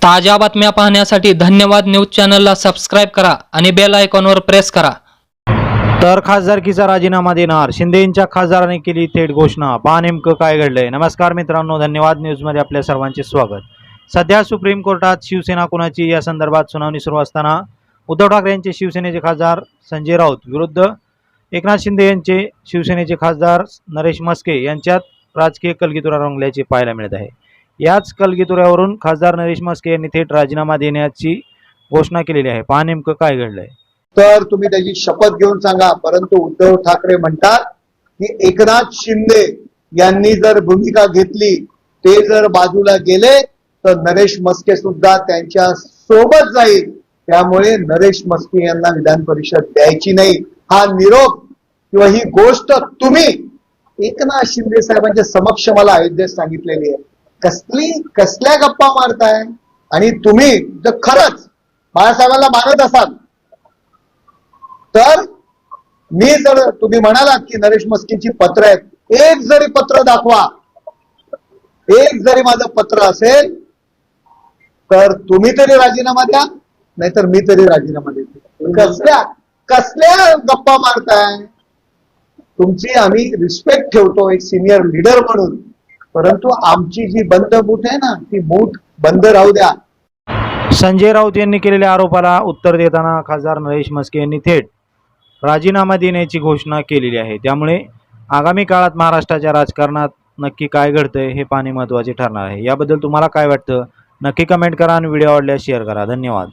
ताज्या बातम्या पाहण्यासाठी धन्यवाद न्यूज चॅनलला सबस्क्राईब करा आणि बेल आयकॉनवर प्रेस करा। तर खासदारकीचा राजीनामा देणार, शिंदेंच्या खासदारांनी केली थेट घोषणा। पहा नेमकं काय घडलंय। नमस्कार मित्रांनो, धन्यवाद न्यूजमध्ये आपल्या सर्वांचे स्वागत। सध्या सुप्रीम कोर्टात शिवसेना कोणाची या संदर्भात सुनावणी सुरू असताना उद्धव ठाकरे यांचे शिवसेनेचे खासदार संजय राऊत विरुद्ध एकनाथ शिंदे यांचे शिवसेनेचे खासदार नरेश म्हस्के यांच्यात राजकीय कलगीतुरा रंगल्याचे पाहायला मिळत आहे। याच कलगीतुऱ्यावरून खासदार नरेश म्हस्के यांनी थेट राजीनामा देण्याची घोषणा केलेली आहे। पहा नेमकं काय घडलंय। तर तुम्ही त्याची शपथ घेऊन सांगा, परंतु उद्धव ठाकरे म्हणतात की एकनाथ शिंदे यांनी जर भूमिका घेतली, ते जर बाजूला गेले तर नरेश म्हस्के सुद्धा त्यांच्या सोबत जाईल। त्यामुळे नरेश म्हस्के यांना विधान परिषद द्यायची नाही, हा निरोप किंवा ही गोष्ट तुम्ही एकनाथ शिंदे साहेबांच्या समक्ष मला अयोध्येत सांगितलेली आहे। कसल्या गप्पा मारताय? आणि तुम्ही जर खरंच बाळासाहेबांना मानत असाल तर मी जर तुम्ही म्हणालात की नरेश म्हस्केची पत्र आहेत, एक जरी पत्र दाखवा, एक जरी माझं पत्र असेल तर तुम्ही तरी राजीनामा द्या, नाहीतर मी तरी राजीनामा देतो। कसल्या गप्पा मारताय? तुमची आम्ही रिस्पेक्ट ठेवतो एक सिनियर लीडर म्हणून, परंतु आमची जी बंद मूठ आहे ना, ती मूठ बंद राहू द्या। संजय राऊत यांनी केलेल्या आरोपाला उत्तर देताना खासदार नरेश म्हस्के यांनी थेट राजीनामा देण्याची घोषणा केलेली आहे। त्यामुळे आगामी काळात महाराष्ट्राच्या राजकारणात नक्की काय घडतंय हे पाहणे महत्त्वाचे ठरणार आहे। याबद्दल तुम्हाला काय वाटतं नक्की कमेंट करा आणि व्हिडिओ आवडल्यास शेअर करा। धन्यवाद।